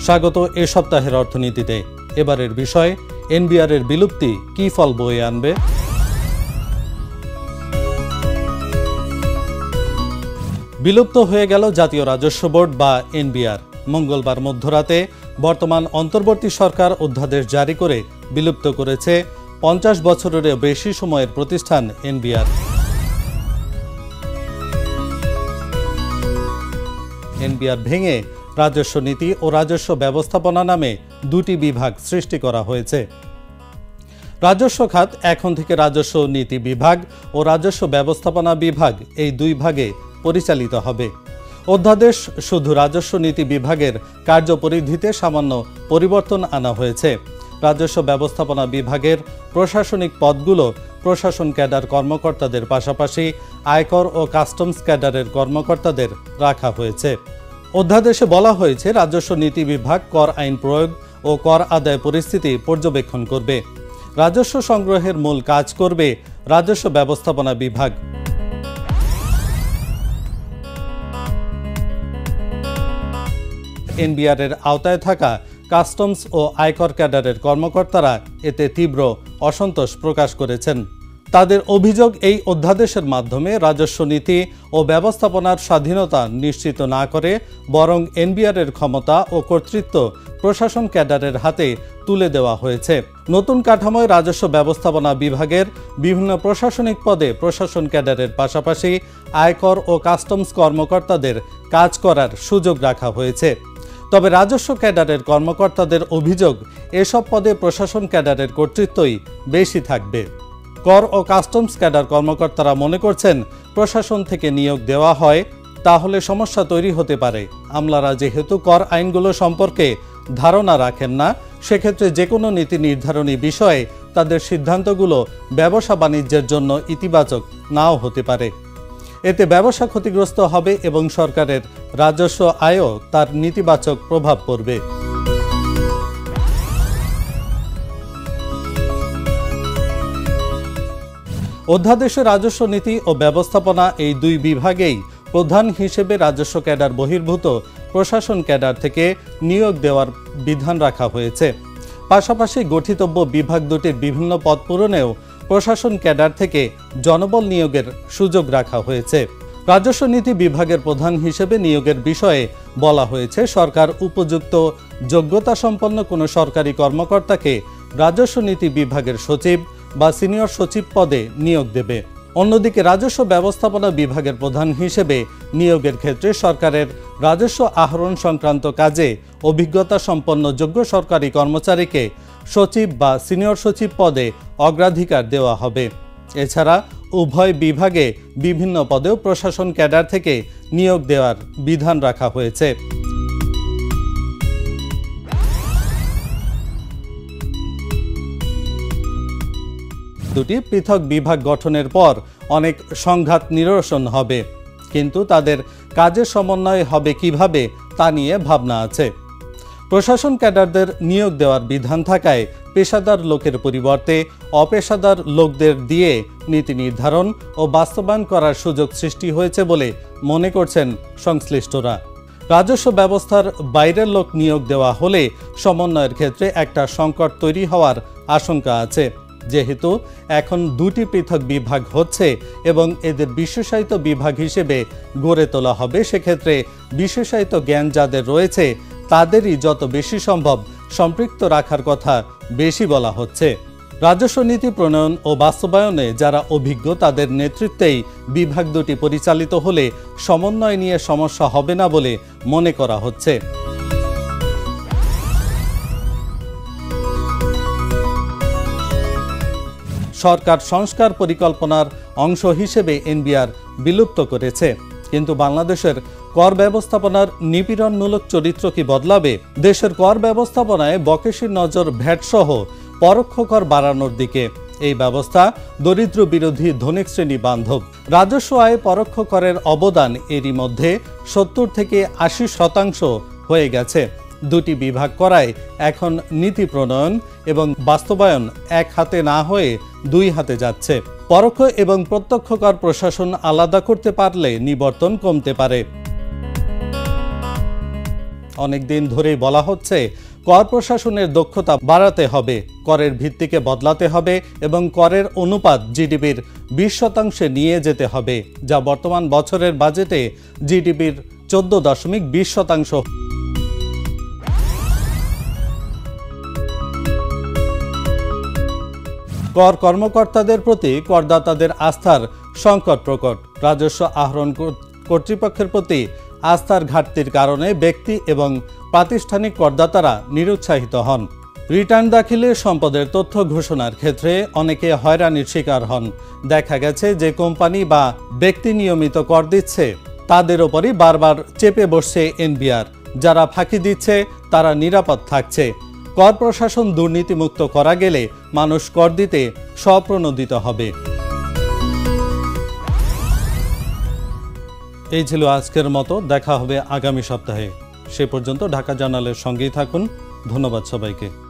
স্বাগত এ সপ্তাহের অর্থনীতিতে। এবারের বিষয়, এনবিআর এর বিলুপ্তি কি ফল বয়ে আনবে? বিলুপ্ত হয়ে গেল জাতীয় রাজস্ব বোর্ড বা এনবিআর। মঙ্গলবার মধ্যরাতে বর্তমান অন্তর্বর্তী সরকার অধ্যাদেশ জারি করে বিলুপ্ত করেছে 50 বছরেরও বেশি সময়ের প্রতিষ্ঠান এনবিআর। এনবিআর ভেঙে রাজস্ব নীতি ও রাজস্ব ব্যবস্থাপনা নামে দুটি বিভাগ সৃষ্টি করা হয়েছে। রাজস্ব খাত এখন থেকে রাজস্ব নীতি বিভাগ ও রাজস্ব ব্যবস্থাপনা বিভাগ এই দুই ভাগে পরিচালিত হবে। অধ্যাদেশ শুধু রাজস্ব নীতি বিভাগের কার্যপরিধিতে সামান্য পরিবর্তন আনা হয়েছে। রাজস্ব ব্যবস্থাপনা বিভাগের প্রশাসনিক পদগুলো প্রশাসন ক্যাডার কর্মকর্তাদের পাশাপাশি আয়কর ও কাস্টমস ক্যাডারের কর্মকর্তাদের রাখা হয়েছে। অধ্যাদেশে বলা হয়েছে, রাজস্ব নীতি বিভাগ কর আইন প্রয়োগ ও কর আদায় পরিস্থিতি পর্যবেক্ষণ করবে। রাজস্ব সংগ্রহের মূল কাজ করবে রাজস্ব ব্যবস্থাপনা বিভাগ। এনবিআর এর আওতায় থাকা কাস্টমস ও আয়কর ক্যাডারের কর্মকর্তারা এতে তীব্র অসন্তোষ প্রকাশ করেছেন। তাদের অভিযোগ, এই অধ্যাদেশের মাধ্যমে রাজস্ব নীতি ও ব্যবস্থাপনার স্বাধীনতা নিশ্চিত না করে বরং এনবিআর এর ক্ষমতা ও কর্তৃত্ব প্রশাসন ক্যাডারের হাতে তুলে দেওয়া হয়েছে। নতুন কাঠামোয় রাজস্ব ব্যবস্থাপনা বিভাগের বিভিন্ন প্রশাসনিক পদে প্রশাসন ক্যাডারের পাশাপাশি আয়কর ও কাস্টমস কর্মকর্তাদের কাজ করার সুযোগ রাখা হয়েছে। তবে রাজস্ব ক্যাডারের কর্মকর্তাদের অভিযোগ, এসব পদে প্রশাসন ক্যাডারের কর্তৃত্বই বেশি থাকবে। কর ও কাস্টমস ক্যাডার কর্মকর্তারা মনে করছেন, প্রশাসন থেকে নিয়োগ দেওয়া হয় তাহলে সমস্যা তৈরি হতে পারে। আমলারা যেহেতু কর আইনগুলো সম্পর্কে ধারণা রাখেন না, সেক্ষেত্রে যে কোনো নীতি নির্ধারণী বিষয়ে তাদের সিদ্ধান্তগুলো ব্যবসা বাণিজ্যের জন্য ইতিবাচক নাও হতে পারে। এতে ব্যবসা ক্ষতিগ্রস্ত হবে এবং সরকারের রাজস্ব আয়ও তার নেতিবাচক প্রভাব পড়বে। অধ্যাদেশে রাজস্ব নীতি ও ব্যবস্থাপনা এই দুই বিভাগেই প্রধান হিসেবে রাজস্ব ক্যাডার বহির্ভূত প্রশাসন ক্যাডার থেকে নিয়োগ দেওয়ার বিধান রাখা হয়েছে। পাশাপাশি গঠিতব্য বিভাগ দুটির বিভিন্ন পদ পূরণেও প্রশাসন ক্যাডার থেকে জনবল নিয়োগের সুযোগ রাখা হয়েছে। রাজস্ব নীতি বিভাগের প্রধান হিসেবে নিয়োগের বিষয়ে বলা হয়েছে, সরকার উপযুক্ত যোগ্যতা সম্পন্ন কোনো সরকারি কর্মকর্তাকে রাজস্ব নীতি বিভাগের সচিব বা সিনিয়র সচিব পদে নিয়োগ দেবে। অন্যদিকে রাজস্ব ব্যবস্থাপনা বিভাগের প্রধান হিসেবে নিয়োগের ক্ষেত্রে সরকারের রাজস্ব আহরণ সংক্রান্ত কাজে অভিজ্ঞতা সম্পন্ন যোগ্য সরকারি কর্মচারীকে সচিব বা সিনিয়র সচিব পদে অগ্রাধিকার দেওয়া হবে। এছাড়া উভয় বিভাগে বিভিন্ন পদেও প্রশাসন ক্যাডার থেকে নিয়োগ দেওয়ার বিধান রাখা হয়েছে। দুটি পৃথক বিভাগ গঠনের পর অনেক সংঘাত নিরসন হবে, কিন্তু তাদের কাজের সমন্বয় হবে কিভাবে তা নিয়ে ভাবনা আছে। প্রশাসন ক্যাডারদের নিয়োগ দেওয়ার বিধান থাকায় পেশাদার লোকের পরিবর্তে অপেশাদার লোকদের দিয়ে নীতি নির্ধারণ ও বাস্তবায়ন করার সুযোগ সৃষ্টি হয়েছে বলে মনে করছেন সংশ্লিষ্টরা। রাজস্ব ব্যবস্থার বাইরের লোক নিয়োগ দেওয়া হলে সমন্বয়ের ক্ষেত্রে একটা সংকট তৈরি হওয়ার আশঙ্কা আছে। যেহেতু এখন দুটি পৃথক বিভাগ হচ্ছে এবং এদের বিশেষায়িত বিভাগ হিসেবে গড়ে তোলা হবে, সেক্ষেত্রে বিশেষায়িত জ্ঞান যাদের রয়েছে তাদেরই যত বেশি সম্ভব সম্পৃক্ত রাখার কথা বেশি বলা হচ্ছে। রাজস্ব নীতি প্রণয়ন ও বাস্তবায়নে যারা অভিজ্ঞ তাদের নেতৃত্বেই বিভাগ দুটি পরিচালিত হলে সমন্বয় নিয়ে সমস্যা হবে না বলে মনে করা হচ্ছে। সরকার সংস্কার পরিকল্পনার অংশ হিসেবে এনবিআর বিলুপ্ত করেছে, কিন্তু বাংলাদেশের কর ব্যবস্থাপনার নিপীড়নমূলক চরিত্র কি বদলাবে? দেশের কর ব্যবস্থাপনায় বকেশির নজর ভ্যাট সহ পরোক্ষ কর বাড়ানোর দিকে। এই ব্যবস্থা দরিদ্র বিরোধী ধনিক শ্রেণী বান্ধব। রাজস্ব আয়ে পরোক্ষ করের অবদান এরই মধ্যে 70 থেকে 80% হয়ে গেছে। দুটি বিভাগ করায় এখন নীতি প্রণয়ন এবং বাস্তবায়ন এক হাতে না হয়ে দুই হাতে যাচ্ছে। পরোক্ষ এবং প্রত্যক্ষ কর প্রশাসন আলাদা করতে পারলে নিবর্তন কমতে পারে। অনেক দিন ধরেই বলা হচ্ছে কর প্রশাসনের দক্ষতা বাড়াতে হবে, করের ভিত্তিকে বদলাতে হবে এবং করের অনুপাত জিডিপির 20% নিয়ে যেতে হবে, যা বর্তমান বছরের বাজেটে জিডিপির 14.20%। কর কর্মকর্তাদের প্রতি করদাতাদের আস্থার সংকট প্রকট। রাজস্ব আহরণ কর্তৃপক্ষের প্রতি আস্থার ঘাটতির কারণে ব্যক্তি এবং প্রাতিষ্ঠানিক করদাতারা নিরুৎসাহিত হন। রিটার্ন দাখিলে সম্পদের তথ্য ঘোষণার ক্ষেত্রে অনেকে হয়রানির শিকার হন। দেখা গেছে যে কোম্পানি বা ব্যক্তি নিয়মিত কর দিচ্ছে তাদের ওপরই বারবার চেপে বসছে এনবিআর। যারা ফাঁকি দিচ্ছে তারা নিরাপদ থাকছে। কর প্রশাসন দুর্নীতিমুক্ত করা গেলে মানুষ কর দিতে স্বপ্রণোদিত হবে। এই ছিল আজকের মতো, দেখা হবে আগামী সপ্তাহে। সে পর্যন্ত ঢাকা জার্নালের সঙ্গেই থাকুন। ধন্যবাদ সবাইকে।